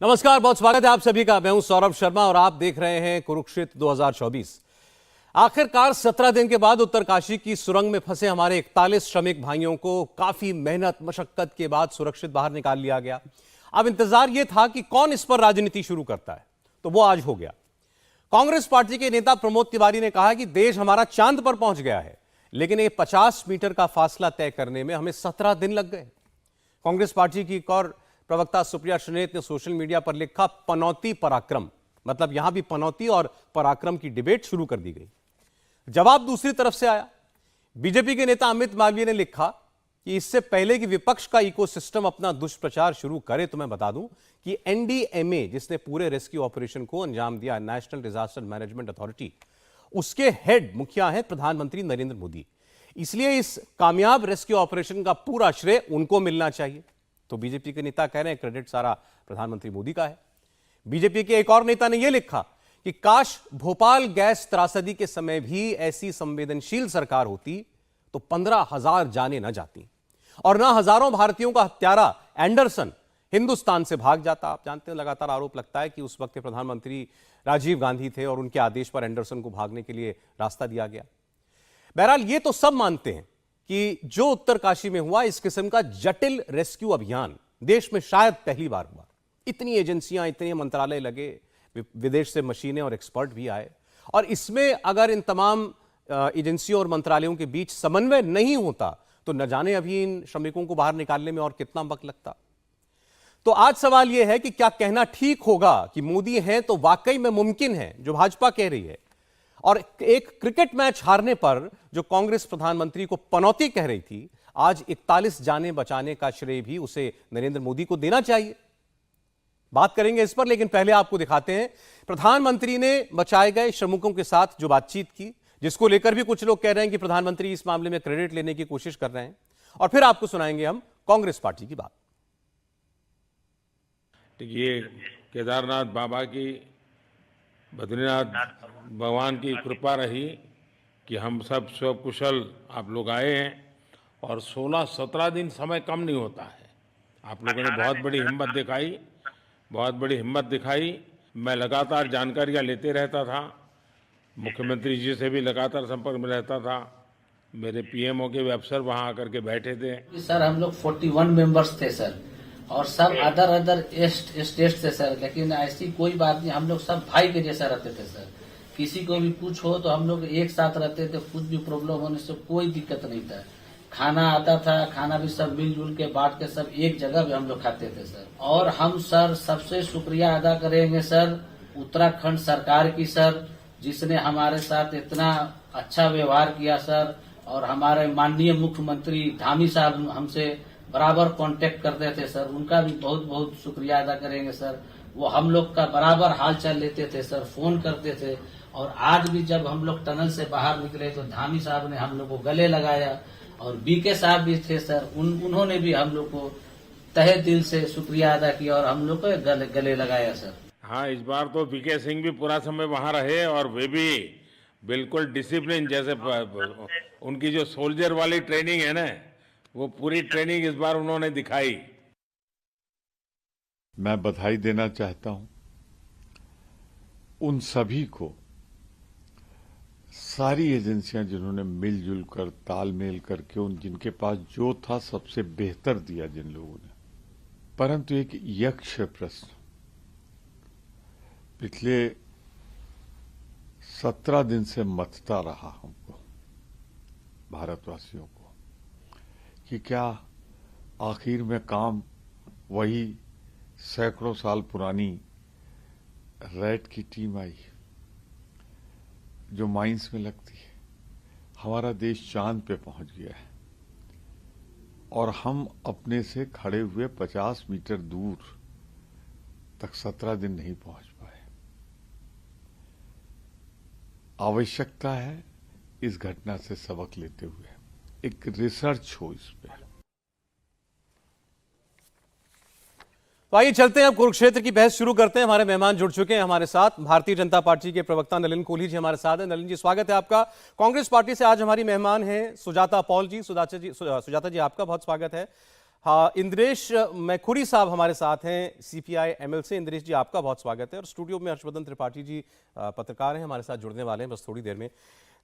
नमस्कार, बहुत स्वागत है आप सभी का। मैं हूं सौरभ शर्मा और आप देख रहे हैं कुरुक्षेत्र 2024। आखिरकार 17 दिन के बाद उत्तरकाशी की सुरंग में फंसे हमारे 41 श्रमिक भाइयों को काफी मेहनत मशक्कत के बाद सुरक्षित बाहर निकाल लिया गया। अब इंतजार यह था कि कौन इस पर राजनीति शुरू करता है, तो वो आज हो गया। कांग्रेस पार्टी के नेता प्रमोद तिवारी ने कहा कि देश हमारा चांद पर पहुंच गया है, लेकिन ये 50 मीटर का फासला तय करने में हमें 17 दिन लग गए। कांग्रेस पार्टी की एक और प्रवक्ता सुप्रिया श्रीनेत ने सोशल मीडिया पर लिखा, पनौती पराक्रम, मतलब यहां भी पनौती और पराक्रम की डिबेट शुरू कर दी गई। जवाब दूसरी तरफ से आया। बीजेपी के नेता अमित मालवीय ने लिखा कि इससे पहले कि विपक्ष का इकोसिस्टम अपना दुष्प्रचार शुरू करे, तो मैं बता दूं कि एनडीएमए, जिसने पूरे रेस्क्यू ऑपरेशन को अंजाम दिया, नेशनल डिजास्टर मैनेजमेंट अथॉरिटी, उसके हेड मुखिया हैं प्रधानमंत्री नरेंद्र मोदी। इसलिए इस कामयाब रेस्क्यू ऑपरेशन का पूरा श्रेय उनको मिलना चाहिए। तो बीजेपी के नेता कह रहे हैं क्रेडिट सारा प्रधानमंत्री मोदी का है। बीजेपी के एक और नेता ने यह लिखा कि काश भोपाल गैस त्रासदी के समय भी ऐसी संवेदनशील सरकार होती तो 15,000 जाने न जाती और ना हजारों भारतीयों का हत्यारा एंडरसन हिंदुस्तान से भाग जाता। आप जानते हैं, लगातार आरोप लगता है कि उस वक्त के प्रधानमंत्री राजीव गांधी थे और उनके आदेश पर एंडरसन को भागने के लिए रास्ता दिया गया। बहरहाल ये तो सब मानते हैं कि जो उत्तरकाशी में हुआ, इस किस्म का जटिल रेस्क्यू अभियान देश में शायद पहली बार हुआ। इतनी एजेंसियां, इतने मंत्रालय लगे, विदेश से मशीनें और एक्सपर्ट भी आए, और इसमें अगर इन तमाम एजेंसियों और मंत्रालयों के बीच समन्वय नहीं होता तो न जाने अभी इन श्रमिकों को बाहर निकालने में और कितना वक्त लगता। तो आज सवाल यह है कि क्या कहना ठीक होगा कि मोदी हैं तो वाकई में मुमकिन है जो भाजपा कह रही है, और एक क्रिकेट मैच हारने पर जो कांग्रेस प्रधानमंत्री को पनौती कह रही थी, आज 41 जानें बचाने का श्रेय भी उसे नरेंद्र मोदी को देना चाहिए। बात करेंगे इस पर, लेकिन पहले आपको दिखाते हैं प्रधानमंत्री ने बचाए गए श्रमिकों के साथ जो बातचीत की, जिसको लेकर भी कुछ लोग कह रहे हैं कि प्रधानमंत्री इस मामले में क्रेडिट लेने की कोशिश कर रहे हैं, और फिर आपको सुनाएंगे हम कांग्रेस पार्टी की बात। ये केदारनाथ बाबा की, बद्रीनाथ भगवान की कृपा रही कि हम सब कुशल आप लोग आए हैं, और 16-17 दिन समय कम नहीं होता है। आप लोगों ने बहुत बड़ी हिम्मत दिखाई, बहुत बड़ी हिम्मत दिखाई। मैं लगातार जानकारियां लेते रहता था, मुख्यमंत्री जी से भी लगातार संपर्क में रहता था, मेरे पीएमओ के भी अफसर वहां आकर के बैठे थे। सर हम लोग 41 मेंबर्स थे सर, और सब अदर स्टेट थे सर, लेकिन ऐसी कोई बात नहीं, हम लोग सब भाई के जैसा रहते थे सर। किसी को भी कुछ हो तो हम लोग एक साथ रहते थे, कुछ भी प्रॉब्लम होने से कोई दिक्कत नहीं था। खाना आता था, खाना भी सब मिलजुल के बांट के सब एक जगह भी हम लोग खाते थे सर। और हम सर सबसे शुक्रिया अदा करेंगे सर उत्तराखंड सरकार की सर, जिसने हमारे साथ इतना अच्छा व्यवहार किया सर, और हमारे माननीय मुख्यमंत्री धामी साहब हमसे बराबर कांटेक्ट करते थे सर, उनका भी बहुत बहुत शुक्रिया अदा करेंगे सर। वो हम लोग का बराबर हाल चाल लेते थे सर, फोन करते थे, और आज भी जब हम लोग टनल से बाहर निकले तो धामी साहब ने हम लोग को गले लगाया, और बीके साहब भी थे सर, उन्होंने भी हम लोग को तहे दिल से शुक्रिया अदा किया और हम लोग को गले लगाया सर। हाँ, इस बार तो बीके सिंह भी पूरा समय वहां रहे, और वे भी बिल्कुल डिसिप्लिन, जैसे उनकी जो सोल्जर वाली ट्रेनिंग है ना, वो पूरी ट्रेनिंग इस बार उन्होंने दिखाई। मैं बधाई देना चाहता हूं उन सभी को, सारी एजेंसियां जिन्होंने मिलजुल कर तालमेल करके उन जिनके पास जो था सबसे बेहतर दिया जिन लोगों ने। परंतु एक यक्ष प्रश्न पिछले 17 दिन से मथता रहा हमको, भारतवासियों को, कि क्या आखिर में काम वही सैकड़ों साल पुरानी रैट की टीम आई जो माइंस में लगती है। हमारा देश चांद पे पहुंच गया है और हम अपने से खड़े हुए 50 मीटर दूर तक 17 दिन नहीं पहुंच पाए। आवश्यकता है इस घटना से सबक लेते हुए एक रिसर्च हो इस पे। तो आइए चलते हैं, अब कुरुक्षेत्र की बहस शुरू करते हैं। हमारे मेहमान जुड़ चुके हैं हमारे साथ। भारतीय जनता पार्टी के प्रवक्ता नलिन कोहली जी हमारे साथ हैं। नलिन जी, स्वागत है आपका। कांग्रेस पार्टी से आज हमारी मेहमान हैं सुजाता पॉल जी। सुजाता जी आपका बहुत स्वागत है। हाँ, इंद्रेश मैखुरी साहब हमारे साथ हैं सीपीआई एमएल से। इंद्रेश जी, आपका बहुत स्वागत है। और स्टूडियो में हर्षवर्धन त्रिपाठी जी पत्रकार हैं, हमारे साथ जुड़ने वाले हैं बस थोड़ी देर में।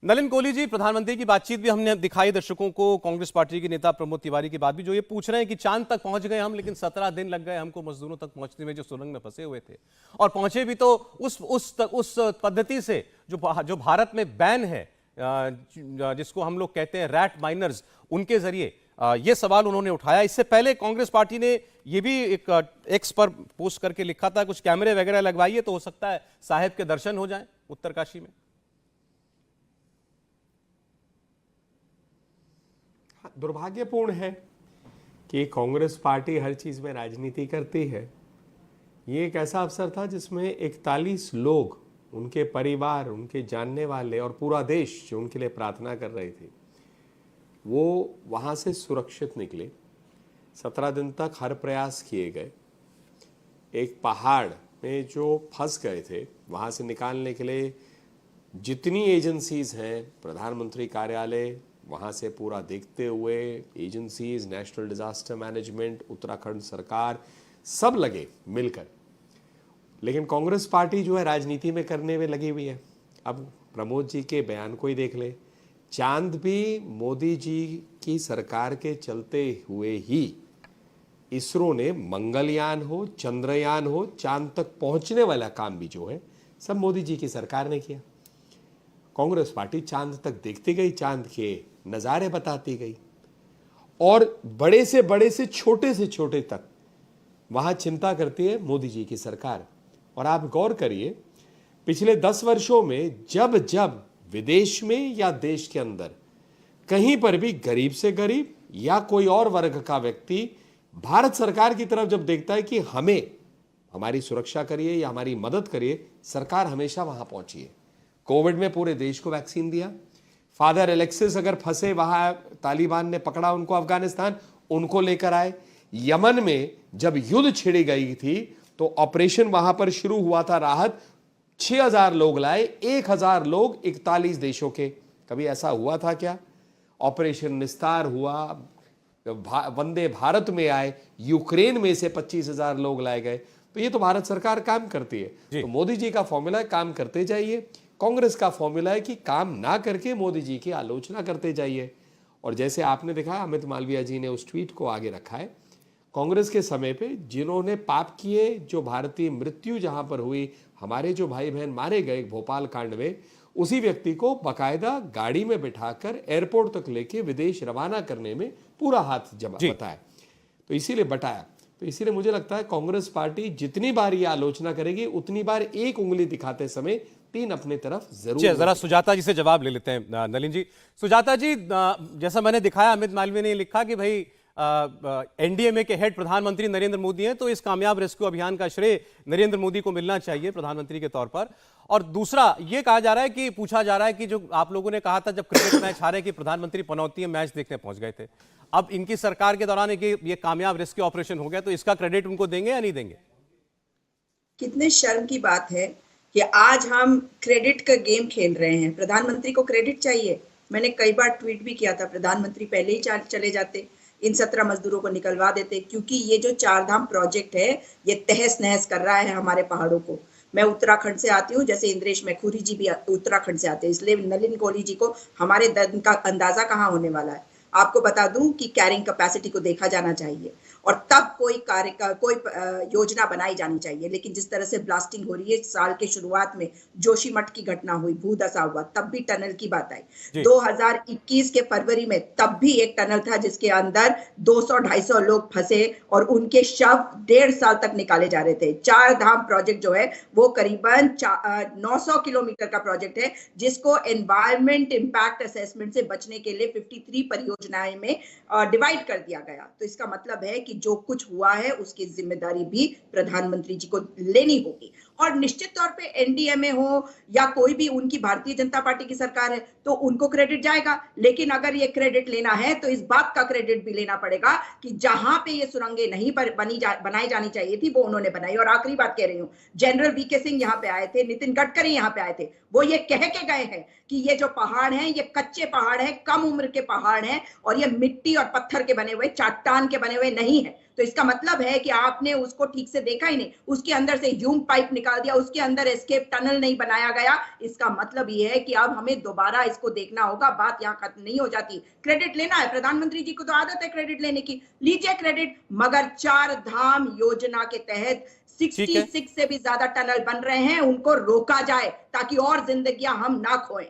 नलिन कोहली जी, प्रधानमंत्री की बातचीत भी हमने दिखाई दर्शकों को। कांग्रेस पार्टी के नेता प्रमोद तिवारी की बात भी, जो ये पूछ रहे हैं कि चांद तक पहुंच गए हम, लेकिन 17 दिन लग गए हमको मजदूरों तक पहुंचने में जो सुरंग में फंसे हुए थे, और पहुंचे भी तो उस पद्धति से जो भारत में बैन है, जिसको हम लोग कहते हैं रैट माइनर्स, उनके जरिए। ये सवाल उन्होंने उठाया। इससे पहले कांग्रेस पार्टी ने ये भी एक एक्स पर पोस्ट करके लिखा था, कुछ कैमरे वगैरह लगवाइए तो हो सकता है साहेब के दर्शन हो जाएं उत्तरकाशी में। दुर्भाग्यपूर्ण है कि कांग्रेस पार्टी हर चीज में राजनीति करती है। ये एक ऐसा अवसर था जिसमें 41 लोग, उनके परिवार, उनके जानने वाले और पूरा देश जो उनके लिए प्रार्थना कर रहे थे, वो वहाँ से सुरक्षित निकले। 17 दिन तक हर प्रयास किए गए। एक पहाड़ में जो फंस गए थे, वहाँ से निकालने के लिए जितनी एजेंसीज हैं, प्रधानमंत्री कार्यालय, वहाँ से पूरा देखते हुए agencies, national disaster management, Uttarakhand सरकार, सब लगे मिलकर। लेकिन कांग्रेस पार्टी जो है राजनीति में करने में लगी हुई है। अब प्रमोद जी के बयान को ही देख ले, चांद भी मोदी जी की सरकार के चलते हुए ही इसरो ने मंगलयान हो, चंद्रयान हो, चांद तक पहुंचने वाला काम भी जो है सब मोदी जी की सरकार ने किया। कांग्रेस पार्टी चांद तक देखती गई, चांद के नज़ारे बताती गई, और बड़े से छोटे तक वहां चिंता करती है मोदी जी की सरकार। और आप गौर करिए, पिछले 10 वर्षों में जब जब विदेश में या देश के अंदर कहीं पर भी गरीब से गरीब या कोई और वर्ग का व्यक्ति भारत सरकार की तरफ जब देखता है कि हमें हमारी सुरक्षा करिए या हमारी मदद करिए, सरकार हमेशा वहां पहुंची है। कोविड में पूरे देश को वैक्सीन दिया। फादर एलेक्सिस अगर फंसे, वहां तालिबान ने पकड़ा उनको, अफगानिस्तान, उनको लेकर आए। यमन में जब युद्ध छिड़ी गई थी तो ऑपरेशन वहां पर शुरू हुआ था, राहत 6000 लोग लाए, 1000 लोग 41 देशों के। कभी ऐसा हुआ था क्या? ऑपरेशन निस्तार हुआ, वंदे भारत में आए, यूक्रेन में से 25,000 लोग लाए गए। तो ये तो भारत सरकार काम करती है। तो मोदी जी का फॉर्मूला है काम करते जाइए। कांग्रेस का फॉर्मूला है कि काम ना करके मोदी जी की आलोचना करते जाइए। और जैसे आपने देखा, अमित मालवीय जी ने उस ट्वीट को आगे रखा है, कांग्रेस के समय पे जिन्होंने पाप किए, जो भारतीय मृत्यु जहां पर हुई, हमारे जो भाई बहन मारे गए भोपाल कांड में, उसी व्यक्ति को बकायदा गाड़ी में बिठाकर एयरपोर्ट तक लेके विदेश रवाना करने में पूरा हाथ बताया। तो इसीलिए बटाया। तो इसीलिए मुझे लगता है कांग्रेस पार्टी जितनी बार ये आलोचना करेगी, उतनी बार एक उंगली दिखाते समय 3 अपने तरफ जरूर। जरा सुजाता जी से जवाब ले लेते हैं नलिन जी। सुजाता जी, जैसा मैंने दिखाया, अमित मालवीय ने लिखा कि भाई एनडीएमए के हेड प्रधानमंत्री नरेंद्र मोदी हैं, तो इस कामयाब रेस्क्यू अभियान का श्रेय नरेंद्र मोदी को मिलना चाहिए प्रधानमंत्री के तौर पर। और दूसरा ये कहा जा रहा है कि, पूछा जा रहा है कि जो आप लोगों ने कहा था जब क्रिकेट मैच हारे कि प्रधानमंत्री पनौती में मैच देखने पहुंच गए थे, अब इनकी सरकार के दौरान ये कामयाब रेस्क्यू ऑपरेशन हो गया, तो इसका क्रेडिट उनको देंगे या नहीं देंगे? कितने शर्म की बात है कि आज हम क्रेडिट का गेम खेल रहे हैं। प्रधानमंत्री को क्रेडिट चाहिए। मैंने कई बार ट्वीट भी किया था, प्रधानमंत्री पहले ही चले जाते, इन 17 मजदूरों को निकलवा देते, क्योंकि ये जो 4 धाम प्रोजेक्ट है ये तहस नहस कर रहा है हमारे पहाड़ों को। मैं उत्तराखंड से आती हूँ, जैसे इंद्रेश मैखुरी जी भी उत्तराखंड से आते हैं, इसलिए नलिन कोहली जी को हमारे दर्द का अंदाजा कहाँ होने वाला है। आपको बता दूं कि कैरिंग कैपेसिटी को देखा जाना चाहिए और तब कोई योजना बनाई जानी चाहिए। लेकिन जिस तरह से ब्लास्टिंग हो रही है, साल के शुरुआत में जोशीमठ की घटना हुई, भूदशा हुआ, तब भी टनल की बात आई। 2021 के फरवरी में तब भी एक टनल था जिसके अंदर 200-250 लोग फंसे और उनके शव 1.5 साल तक निकाले जा रहे थे। 4 धाम प्रोजेक्ट जो है वो करीबन 900 किलोमीटर का प्रोजेक्ट है, जिसको एनवायरमेंट इंपैक्ट असेसमेंट से बचने के लिए 53 परियोजनाएं में डिवाइड कर दिया गया। तो इसका मतलब है कि जो कुछ हुआ है उसकी जिम्मेदारी भी प्रधानमंत्री जी को लेनी होगी। और निश्चित तौर पे एनडीए में हो या कोई भी उनकी भारतीय जनता पार्टी की सरकार है तो उनको क्रेडिट जाएगा। लेकिन अगर ये क्रेडिट लेना है तो इस बात का क्रेडिट भी लेना पड़ेगा कि जहां पे ये सुरंगें नहीं बनाई जानी चाहिए थी वो उन्होंने बनाई। और आखिरी बात कह रही हूं, जनरल वीके सिंह यहाँ पे आए थे, नितिन गडकरी यहाँ पे आए थे, वो ये कह के गए हैं कि ये जो पहाड़ हैं ये कच्चे पहाड़ हैं, कम उम्र के पहाड़ हैं और ये मिट्टी और पत्थर के बने हुए, चट्टान के बने हुए नहीं है। तो इसका मतलब है कि आपने उसको ठीक से देखा ही नहीं, उसके अंदर से ह्यूम पाइप निकाल दिया, उसके अंदर एस्केप टनल नहीं बनाया गया। इसका मतलब ये है कि अब हमें दोबारा इसको देखना होगा, बात यहाँ खत्म नहीं हो जाती। क्रेडिट लेना है, प्रधानमंत्री जी को तो आदत है क्रेडिट लेने की, लीजिए क्रेडिट, मगर 4 धाम योजना के तहत 66 से भी ज्यादा टनल बन रहे हैं, उनको रोका जाए ताकि और जिंदगियां हम ना खोएं।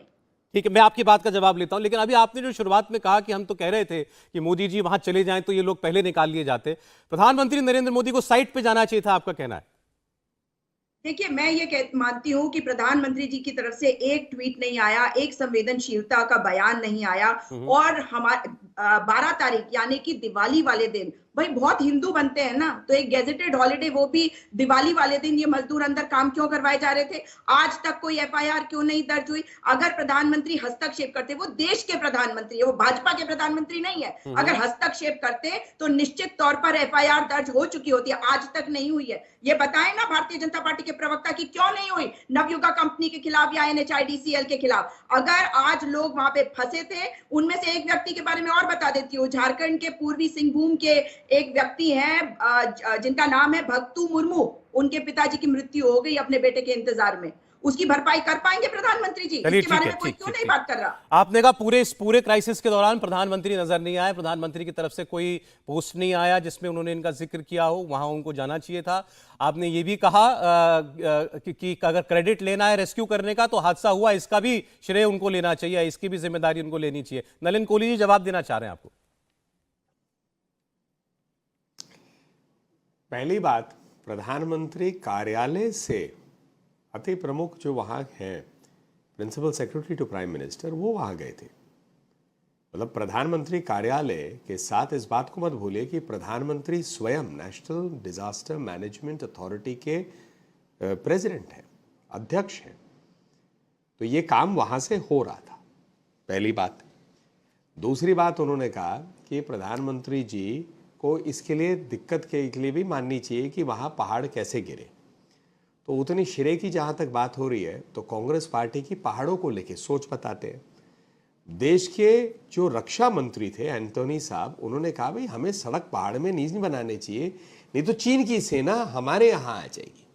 ठीक है, मैं आपकी बात का जवाब लेता हूं, लेकिन अभी आपने जो शुरुआत में कहा कि हम तो कह रहे थे कि मोदी जी वहां चले जाएं तो ये लोग पहले निकाल लिए जाते, प्रधानमंत्री नरेंद्र मोदी को साइट पे जाना चाहिए था, आपका कहना है? देखिए, मैं ये मानती हूं कि प्रधानमंत्री जी की तरफ से एक ट्वीट नहीं आया, एक संवेदनशीलता का बयान नहीं आया। और हमारे 12 तारीख यानी कि दिवाली वाले दिन, भाई बहुत हिंदू बनते हैं ना, तो एक गेजेटेड हॉलिडे, वो भी दिवाली वाले दिन ये मजदूर अंदर काम क्यों करवाए जा रहे थे? आज तक कोई एफआईआर क्यों नहीं दर्ज हुई? अगर प्रधानमंत्री हस्तक्षेप करते, वो देश के प्रधानमंत्री है, वो भाजपा के प्रधानमंत्री नहीं है, अगर हस्तक्षेप करते तो निश्चित तौर पर एफआईआर दर्ज हो चुकी होती है, आज तक नहीं हुई है। ये बताएं ना भारतीय जनता पार्टी के प्रवक्ता की क्यों नहीं हुई, नवयुगा कंपनी के खिलाफ या एनएचआईडीसीएल के खिलाफ। अगर आज लोग वहां पे फंसे थे, उनमें से एक व्यक्ति के बारे में और बता देती हूँ, झारखंड के पूर्वी सिंहभूम के एक व्यक्ति हैं जिनका नाम है भक्तू मुर्मू, उनके पिताजी की मृत्यु हो गई अपने बेटे के इंतजार में, उसकी भरपाई कर पाएंगे प्रधानमंत्री जी? इसके बारे में कोई क्यों नहीं बात कर रहा? आपने कहा इस पूरे क्राइसिस के दौरान प्रधानमंत्री नजर नहीं आए, प्रधानमंत्री की तरफ से कोई पोस्ट नहीं आया जिसमें उन्होंने इनका जिक्र किया हो, वहां उनको जाना चाहिए था। आपने ये भी कहा कि अगर क्रेडिट लेना है रेस्क्यू करने का तो हादसा हुआ, इसका भी श्रेय उनको लेना चाहिए, इसकी भी जिम्मेदारी उनको लेनी चाहिए। नलिन कोहली जी जवाब देना चाह रहे हैं आपको। पहली बात, प्रधानमंत्री कार्यालय से अति प्रमुख जो वहाँ हैं, principal secretary to prime minister, वो वहाँ गए थे। मतलब प्रधानमंत्री कार्यालय के साथ इस बात को मत भूलिए कि प्रधानमंत्री स्वयं नेशनल डिजास्टर मैनेजमेंट अथॉरिटी के प्रेसिडेंट हैं, अध्यक्ष हैं, तो ये काम वहाँ से हो रहा था, पहली बात। दूसरी बात, उन्होंने कहा कि प्रधानमंत्री जी को इसके लिए दिक्कत के लिए भी माननी चाहिए कि वहाँ पहाड़ कैसे गिरे। तो उतनी श्रेय की जहाँ तक बात हो रही है, तो कांग्रेस पार्टी की पहाड़ों को लेके सोच बताते हैं। देश के जो रक्षा मंत्री थे एंटोनी साहब, उन्होंने कहा भाई हमें सड़क पहाड़ में नहीं बनाने चाहिए, नहीं तो चीन की सेना हमारे यहाँ आ जाएगी।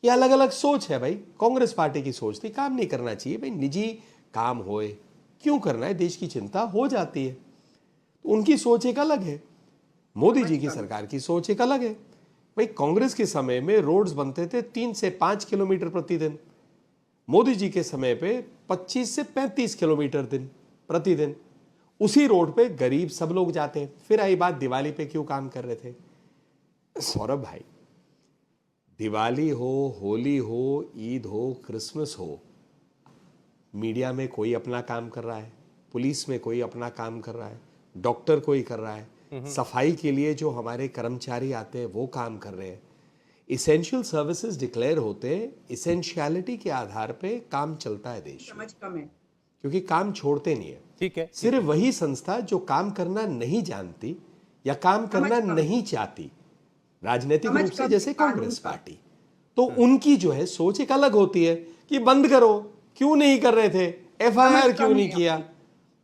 ये अलग अलग सोच है भाई, कांग्रेस पार्टी की सोच थी काम नहीं करना चाहिए भाई, निजी काम होए क्यों करना है, देश की चिंता हो जाती है। तो उनकी सोच एक अलग है, मोदी जी की सरकार की सोच एक अलग है। भाई कांग्रेस के समय में रोड्स बनते थे 3 से 5 किलोमीटर प्रतिदिन, मोदी जी के समय पे 25 से 35 किलोमीटर प्रतिदिन। उसी रोड पे गरीब सब लोग जाते हैं। फिर आई बात दिवाली पे क्यों काम कर रहे थे? सौरभ भाई, दिवाली हो, होली हो, ईद हो, क्रिसमस हो, मीडिया में कोई अपना काम कर रहा है, पुलिस में कोई अपना काम कर रहा है, डॉक्टर कोई कर रहा है, सफाई के लिए जो हमारे कर्मचारी आते हैं वो काम कर रहे हैं। इसेंशियल सर्विसेज डिक्लेयर होते हैं, इसेंशियलिटी के आधार पे काम चलता है देश में, समझ कम है क्योंकि काम छोड़ते नहीं है। ठीक है, सिर्फ वही संस्था जो काम करना नहीं जानती या काम करना नहीं चाहती राजनीतिक रूप से, जैसे कांग्रेस पार्टी, तो उनकी जो है सोच एक अलग होती है कि बंद करो, क्यों नहीं कर रहे थे, एफआईआर क्यों नहीं किया,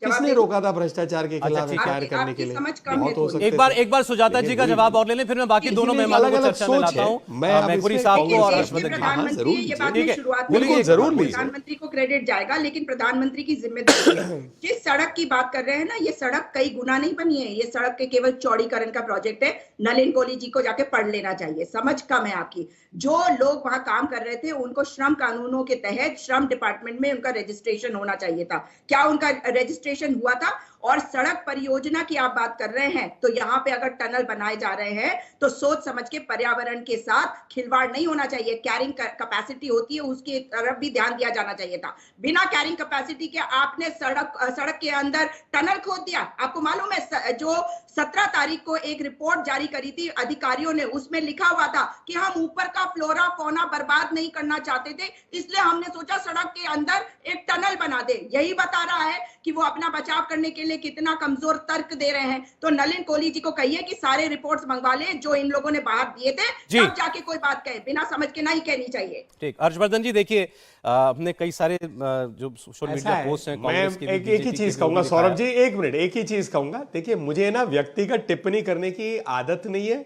किसने रोका था भ्रष्टाचार के खिलाफ एफआईआर करने के लिए? बहुत हो सकते एक बार सुजाता जी का जवाब और ले लें, फिर मैं बाकी दोनों मेहमानों को चर्चा में लाता हूं, मैपुरी साहब को और हर्षवर्धन जी। जरूर प्रधानमंत्री को क्रेडिट जाएगा, लेकिन प्रधानमंत्री की जिम्मेदारी है। जिस सड़क की बात कर रहे हैं ना, ये सड़क कई गुना नहीं बनी है, ये सड़क के केवल चौड़ीकरण का प्रोजेक्ट है। नलिन कोहली जी को जाके पढ़ लेना चाहिए, समझ कम है आपकी। जो लोग वहां काम कर रहे थे उनको श्रम कानूनों के तहत श्रम डिपार्टमेंट में उनका रजिस्ट्रेशन होना चाहिए था। क्या उनका रजिस्ट्रेशन इनॉग्रेशन हुआ था। और सड़क परियोजना की आप बात कर रहे हैं, तो यहाँ पे अगर टनल बनाए जा रहे हैं तो सोच समझ के, पर्यावरण के साथ खिलवाड़ नहीं होना चाहिए। कैरिंग कैपेसिटी होती है, उसकी तरफ भी ध्यान दिया जाना चाहिए था। बिना कैरिंग कैपेसिटी के आपने सड़क के अंदर टनल खोद दिया। आपको मालूम है जो 17 तारीख को एक रिपोर्ट जारी करी थी अधिकारियों ने, उसमें लिखा हुआ था कि हम ऊपर का फ्लोरा फौना बर्बाद नहीं करना चाहते थे, इसलिए हमने सोचा सड़क के अंदर एक टनल बना दे। यही बता रहा है कि वो अपना बचाव करने के लिए कितना कमजोर तर्क दे रहे हैं। तो नलिन कोहली जी को कहिए कि सारे रिपोर्ट्स मंगवा ले जो इन लोगों ने बाहर दिए थे, तब जाके कोई बात कहे, बिना समझ के नहीं कहनी चाहिए। ठीक, हर्षवर्धन जी देखिए, हमने कई सारे जो सोशल मीडिया पोस्ट हैं कांग्रेस के, एक ही चीज कहूंगा सौरभ जी, एक मिनट, एक ही चीज कहूंगा। देखिए, मुझे ना व्यक्तिगत टिप्पणी करने की आदत नहीं है,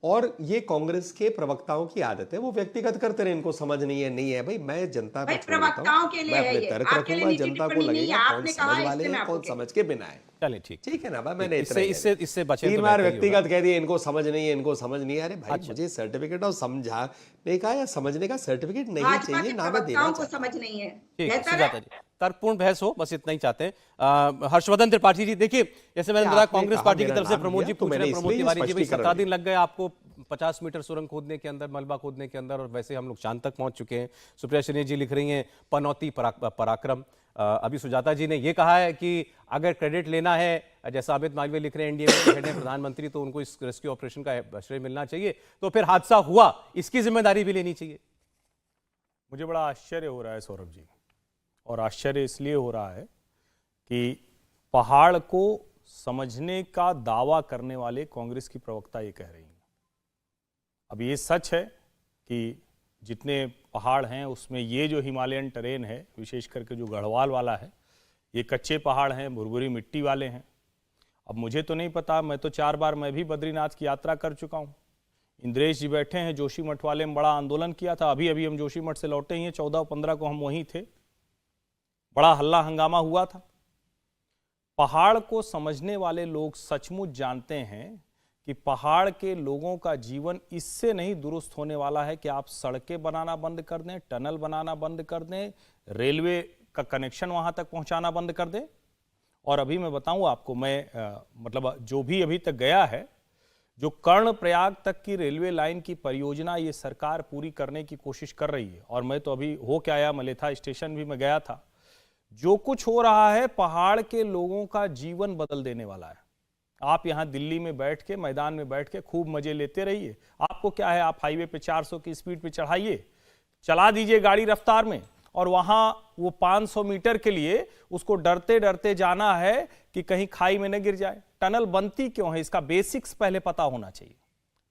और ये कांग्रेस के प्रवक्ताओं की आदत है, वो व्यक्तिगत करते रहे, इनको समझ नहीं है भाई। मैं जनता भाई प्रवक्ताओं के लिए है ये, तर्क आपके लिए रखूंगा, निजी जनता को टिप्पणी नहीं है। लगेगा कौन आपने समझ कहा वाले इससे हैं, मैं कौन आपको समझ के बिना है। चलें, ठीक है ना, मैंने इससे बचे तीन तो बार बेहतर ही व्यक्तिगत कह दिया, इनको समझ नहीं है, इनको समझ नहीं है। अरे भाई, मुझे सर्टिफिकेट और समझाने का या समझने का सर्टिफिकेट नहीं भाजपा चाहिए, के ना मैं देना प्रवक्ताओं को चाहता। समझ नहीं है। ठीक, बेहतर है। सुजाता जी, तर्कपूर्ण बहस हो, बस इतना ही चाहते हैं। हर्षवर्धन त्रिपाठी जी, देखिए जैसे मैंने बताया, कांग्रेस पार्टी की तरफ से प्रमोद जी पूछ रहे हैं, प्रमोद तिवारी जी, भाई 17 दिन लग गए आपको 50 मीटर सुरंग खोदने के अंदर, मलबा खोदने के अंदर, और वैसे हम लोग चांद तक पहुंच चुके हैं। सुप्रिया श्रीनेश जी लिख रही हैं पनौती पराक्रम। अभी सुजाता जी ने ये कहा है कि अगर क्रेडिट लेना है, जैसा अमित मालवीय लिख रहे हैं, एनडीए के हेड हैं प्रधानमंत्री, तो उनको इस रेस्क्यू ऑपरेशन का श्रेय मिलना चाहिए, तो फिर हादसा हुआ, इसकी जिम्मेदारी भी लेनी चाहिए। मुझे बड़ा आश्चर्य हो रहा है सौरभ जी, और आश्चर्य इसलिए हो रहा है कि पहाड़ को समझने का दावा करने वाले कांग्रेस की प्रवक्ता ये कह रही हैं। अब ये सच है कि जितने पहाड़ हैं उसमें ये जो हिमालयन टेरेन है, विशेष करके जो गढ़वाल वाला है, ये कच्चे पहाड़ हैं, भुरभुरी मिट्टी वाले हैं। अब मुझे तो नहीं पता, मैं तो 4 बार मैं भी बद्रीनाथ की यात्रा कर चुका हूँ। इंद्रेश जी बैठे हैं, जोशीमठ वाले में बड़ा आंदोलन किया था, अभी अभी हम जोशीमठ से लौटे ही हैं, 14 और 15 को हम वहीं थे, बड़ा हल्ला हंगामा हुआ था। पहाड़ को समझने वाले लोग सचमुच जानते हैं कि पहाड़ के लोगों का जीवन इससे नहीं दुरुस्त होने वाला है कि आप सड़कें बनाना बंद कर दें, टनल बनाना बंद कर दें, रेलवे का कनेक्शन वहां तक पहुंचाना बंद कर दें। और अभी मैं बताऊं आपको, मैं मतलब जो भी अभी तक गया है, जो कर्णप्रयाग तक की रेलवे लाइन की परियोजना ये सरकार पूरी करने की कोशिश कर रही है, और मैं तो अभी हो के आया, मलेथा स्टेशन भी मैं गया था। जो कुछ हो रहा है पहाड़ के लोगों का जीवन बदल देने वाला है। आप यहां दिल्ली में बैठ के, मैदान में बैठ के खूब मजे लेते रहिए, आपको क्या है, आप हाईवे पे 400 की स्पीड पे चढ़ाइए, चला दीजिए गाड़ी रफ्तार में, और वहां वो 500 मीटर के लिए उसको डरते डरते जाना है कि कहीं खाई में न गिर जाए। टनल बनती क्यों है, इसका बेसिक्स पहले पता होना चाहिए।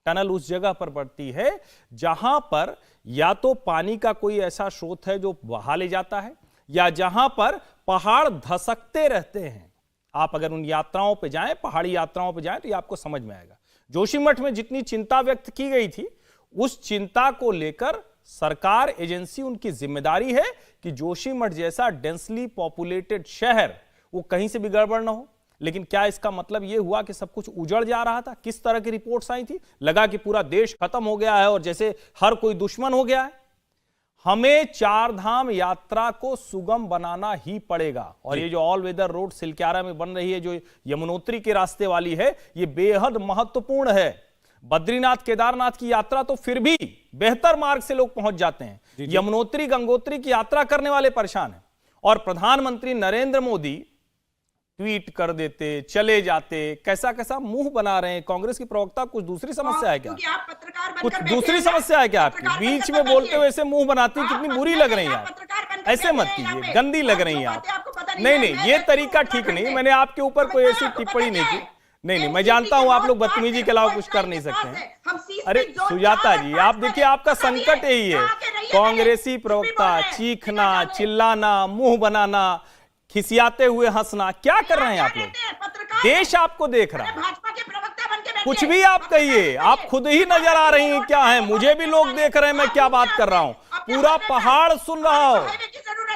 टनल उस जगह पर बढ़ती है जहां पर या तो पानी का कोई ऐसा स्रोत है जो बहा ले जाता है, या जहां पर पहाड़ धसकते रहते हैं। आप अगर उन यात्राओं पे जाएं, पहाड़ी यात्राओं पे जाएं, तो ये आपको समझ में आएगा। जोशीमठ में जितनी चिंता व्यक्त की गई थी, उस चिंता को लेकर सरकार, एजेंसी, उनकी जिम्मेदारी है कि जोशीमठ जैसा डेंसली पॉपुलेटेड शहर वो कहीं से भी गड़बड़ ना हो। लेकिन क्या इसका मतलब यह हुआ कि सब कुछ उजड़ जा रहा था? किस तरह की रिपोर्ट्स आई थी? लगा कि पूरा देश खत्म हो गया है और जैसे हर कोई दुश्मन हो गया है। हमें 4 धाम यात्रा को सुगम बनाना ही पड़ेगा, और ये जो ऑल वेदर रोड सिलक्यारा में बन रही है, जो यमुनोत्री के रास्ते वाली है, ये बेहद महत्वपूर्ण है। बद्रीनाथ केदारनाथ की यात्रा तो फिर भी बेहतर मार्ग से लोग पहुंच जाते हैं, यमुनोत्री गंगोत्री की यात्रा करने वाले परेशान हैं। और प्रधानमंत्री नरेंद्र मोदी ट्वीट कर देते, चले जाते, कैसा कैसा मुंह बना रहे हैं। कांग्रेस की प्रवक्ता, कुछ दूसरी समस्या है क्या? आप पत्रकार बनकर कुछ बैठे दूसरी हैं ना? समस्या है क्या आपकी? पत्रकार बीच बनकर में बोलते बैठिए। हुए ऐसे मुंह बनाती, कितनी बुरी लग रही हैं आप आप। पत्रकार बनकर ऐसे बैठे मत हैं यहाँ कीजिए, पे। गंदी लग आप रही जो हैं आप। बातें आपको पता नहीं है, नहीं, मैं ये तो तरीका उत्तराखंड ठीक नहीं। में- मैंने आपके ऊपर कोई ऐसी आपको टिप्पणी पता नहीं की। है। नहीं, मैं जानता हूं आप लोग बदतमीजी के अलावा कुछ कर नहीं सकते हैं। अरे सुजाता जी, आप देखिए, आपका संकट यही है, कांग्रेसी प्रवक्ता चीखना, चिल्लाना, मुंह बनाना, खिसियाते हुए हंसना, क्या कर रहे हैं आप लोग? देश आपको देख रहा है। भाजपा के प्रवक्ता बनके बैठे। कुछ भी आप कहिए, आप खुद ही नजर आ रही हैं क्या है। मुझे भी लोग देख रहे हैं मैं क्या बात कर रहा हूं, पूरा पहाड़ सुन रहा हो।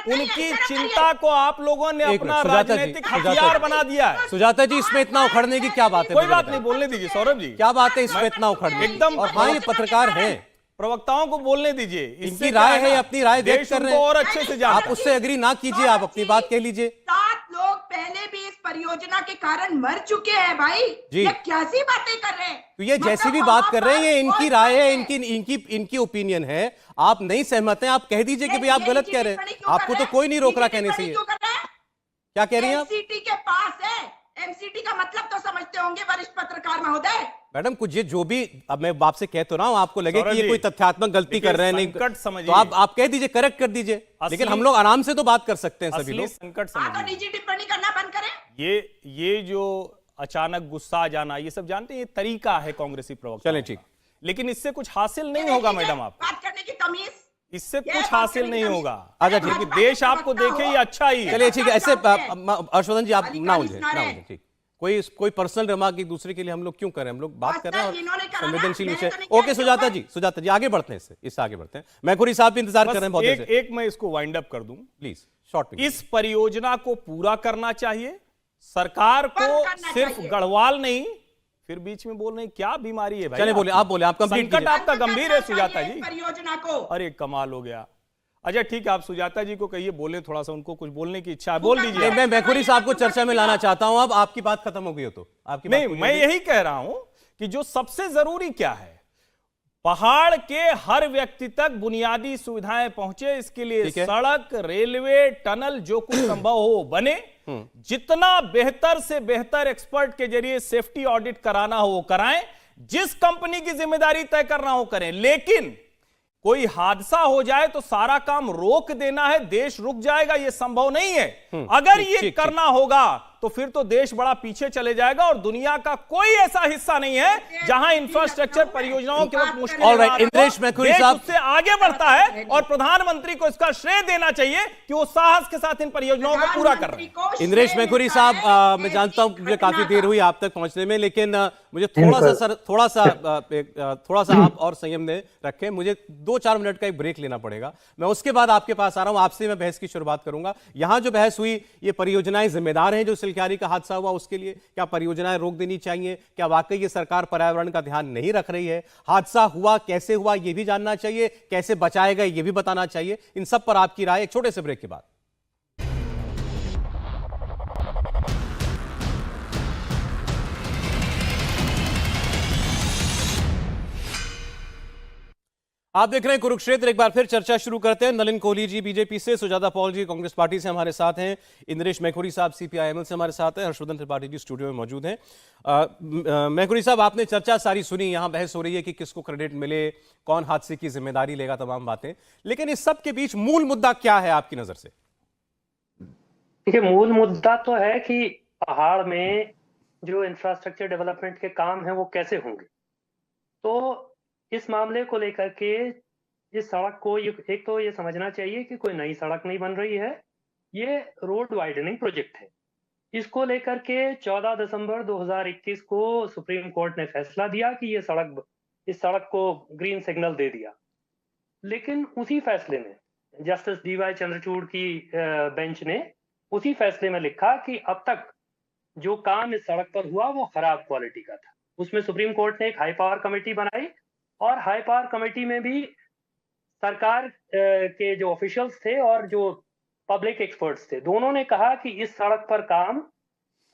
उनकी चिंता को आप लोगों ने एक अपना मिनट, सुजाता जी, राजनीतिक सुजाता हथियार जी। बना दिया है। सुजाता जी, इसमें इतना उखड़ने की क्या बात है? कोई मुझे बात बताइए। नहीं, बोलने दीजिए सौरभ जी, क्या बात है इसमें इतना उखड़ने की? एकदम- और हाँ, ये पत्रकार हैं, प्रवक्ताओं को बोलने दीजिए। इससे इनकी क्या राय है, ना, अपनी राय व्यक्त देश कर रहे उनको हैं। और अच्छे से जानता आप है। उससे एग्री ना कीजिए, आप अपनी बात कह लीजिए। 7 लोग पहले भी परियोजना के कारण मर चुके हैं भाई। जी। ये कैसी बातें कर रहे हैं? तो ये जैसी भी मतलब बात वहां कर रहे हैं, ये पर इनकी कोई राय है, बात इनकी ओपिनियन है। आप नहीं सहमत हैं, आप कह दीजिए कि भाई आप गलत कह रहे हैं। आपको तो कोई नहीं रोक रहा कहने से। क्या कह रही हैं आप? एमसीटी के पास है। एमसीटी का मतलब तो समझते होंगे वरिष्ठ पत्रकार महोदय। मैडम कुछ ये जो भी, अब मैं आपसे कह तो रहा हूं, आपको लगे कि सौरभ ये जी, कोई तथ्यात्मक गलती देखिए, कर रहे हैं, नहीं संकट समझिए। तो आप कह दीजिए, करेक्ट कर दीजिए। लेकिन हम लोग आराम से तो बात कर सकते हैं, सभी असली लोग। संकट हाँ, तो समझिए। निजी टिप्पणी करना बंद करें। ये जो अचानक गुस्सा आ जाना, ये सब जानते हैं, ये तरीका है कांग्रेसी प्रवक्ता। चलें, ठीक। लेकिन इससे कुछ हासिल नहीं होगा मैडम। आप बात करने की तमीज। इससे ये कुछ बात हासिल करने नहीं की होगा। अच्छा, क्योंकि ठीक। देश आपको देखे ये अच्छा ही है। चलिए ठीक है, ऐसे बात हर्षवर्धन जी आप ना उलझे, सुना ना रहे उलझे, ठीक। कोई पर्सनल रिमार्क एक दूसरे के लिए हम लोग क्यों करें? हम लोग बात कर रहे हैं इन्होंने और कहा ना, संवेदनशील मैंने विषय। तो नहीं किया ओके इसके सुजाता जी आगे बढ़ते हैं, इससे आगे बढ़ते हैं। मैखुरी साहब भी इंतजार कर रहे हैं बहुत देर बस से। एक मैं इसको वाइंड अप कर दूं। प्लीज शॉर्ट में। इस परियोजना को पूरा करना चाहिए। सरकार को बंद करना सिर्फ चाहिए। गढ़वाल नहीं, फिर बीच में बोल रहे हैं, क्या बीमारी है भाई? चलिए बोले, आप बोले, आप कंप्लीट संकट कीजिए। आपका गंभीर है सुजाता चाहिए जी। परियोजना को। अरे कमाल हो गया। अच्छा ठीक है, आप सुजाता जी को कहिए बोले, थोड़ा सा उनको कुछ बोलने की इच्छा है, बोल नहीं, दीजिए। मैं मैखुरी साहब को चर्चा में लाना चाहता हूं। अब आपकी बात खत्म हो गई हो तो आपकी बात नहीं, पूरी मैं हो गई। यही कह रहा हूं कि जो सबसे जरूरी क्या है, पहाड़ के हर व्यक्ति तक बुनियादी सुविधाएं पहुंचे, इसके लिए ठीक है। सड़क, रेलवे, टनल, जो कुछ संभव हो बने। जितना बेहतर से बेहतर एक्सपर्ट के जरिए सेफ्टी ऑडिट कराना हो वो कराएं, जिस कंपनी की जिम्मेदारी तय करना हो करें। लेकिन कोई हादसा हो जाए तो सारा काम रोक देना है, देश रुक जाएगा, यह संभव नहीं है। अगर ठीक, ये ठीक, करना होगा तो फिर तो देश बड़ा पीछे चले जाएगा, और दुनिया का कोई ऐसा हिस्सा नहीं है जहां इंफ्रास्ट्रक्चर परियोजनाओं के वक्त मुश्किल All right, इंद्रेश मैखुरी साहब। उससे आगे बढ़ता है, और प्रधानमंत्री को इसका श्रेय देना चाहिए कि वो साहस के साथ इन परियोजनाओं को पूरा कर रहे हैं। इंद्रेश मैखुरी साहब, मैं जानता हूं मुझे काफी देर हुई आप तक पहुंचने में, लेकिन मुझे थोड़ा सा आप और संयम में रखें। मुझे 2-4 मिनट का एक ब्रेक लेना पड़ेगा। मैं उसके बाद आपके पास आ रहा हूं, आपसे मैं बहस की शुरुआत करूंगा। यहां जो बहस हुई, ये परियोजनाएं जिम्मेदार हैं जो सिलक्यारी का हादसा हुआ उसके लिए? क्या परियोजनाएं रोक देनी चाहिए? क्या वाकई ये सरकार पर्यावरण का ध्यान नहीं रख रही है? हादसा हुआ, कैसे हुआ, ये भी जानना चाहिए। कैसे बचाया गया, ये भी बताना चाहिए। इन सब पर आपकी राय एक छोटे से ब्रेक के बाद। आप देख रहे हैं कुरुक्षेत्र। एक बार फिर चर्चा शुरू करते हैं। नलिन कोहली जी बीजेपी से, सुजाता पॉल जी कांग्रेस पार्टी से हमारे साथ हैं, इंद्रेश मैखुरी साहब सीपीआईएमएल से हमारे साथ हैं, हर्षवर्धन त्रिपाठी जी स्टूडियो में मौजूद हैं। मैखुरी साहब, आपने चर्चा सारी सुनी। यहां बहस हो रही है कि किसको क्रेडिट मिले, कौन हादसे की जिम्मेदारी लेगा, तमाम बातें। लेकिन इस सब के बीच मूल मुद्दा क्या है आपकी नजर से? देखिए, मूल मुद्दा तो है कि पहाड़ में जो इंफ्रास्ट्रक्चर डेवलपमेंट के काम हैं वो कैसे होंगे। तो इस मामले को लेकर के इस सड़क को एक तो ये समझना चाहिए कि कोई नई सड़क नहीं बन रही है, ये रोड वाइडनिंग प्रोजेक्ट है। इसको लेकर के 14 दिसंबर 2021 को सुप्रीम कोर्ट ने फैसला दिया कि इस सड़क को ग्रीन सिग्नल दे दिया। लेकिन उसी फैसले में जस्टिस डीवाई चंद्रचूड़ की बेंच ने उसी फैसले में लिखा कि अब तक जो काम इस सड़क पर हुआ वो खराब क्वालिटी का था। उसमें सुप्रीम कोर्ट ने एक हाई पावर कमेटी बनाई, और हाई पावर कमेटी में भी सरकार के जो ऑफिशियल्स थे और जो पब्लिक एक्सपर्ट्स थे, दोनों ने कहा कि इस सड़क पर काम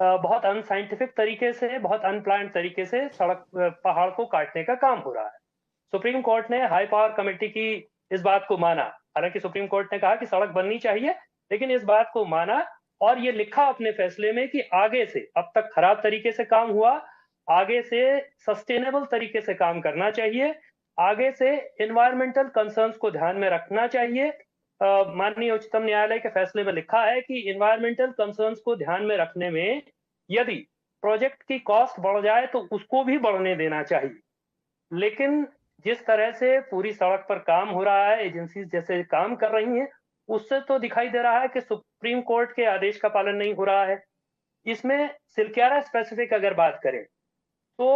बहुत अनसाइंटिफिक तरीके से, बहुत अनप्लान्ड तरीके से सड़क पहाड़ को काटने का काम हो रहा है। सुप्रीम कोर्ट ने हाई पावर कमेटी की इस बात को माना। हालांकि सुप्रीम कोर्ट ने कहा कि सड़क बननी चाहिए, लेकिन इस बात को माना और ये लिखा अपने फैसले में कि आगे से, अब तक खराब तरीके से काम हुआ, आगे से सस्टेनेबल तरीके से काम करना चाहिए, आगे से एनवायरमेंटल कंसर्न्स को ध्यान में रखना चाहिए। माननीय उच्चतम न्यायालय के फैसले में लिखा है कि एनवायरमेंटल कंसर्न्स को ध्यान में रखने में यदि प्रोजेक्ट की कॉस्ट बढ़ जाए तो उसको भी बढ़ने देना चाहिए। लेकिन जिस तरह से पूरी सड़क पर काम हो रहा है, एजेंसीज जैसे काम कर रही हैं, उससे तो दिखाई दे रहा है कि सुप्रीम कोर्ट के आदेश का पालन नहीं हो रहा है। इसमें सिलक्यारा स्पेसिफिक अगर बात करें तो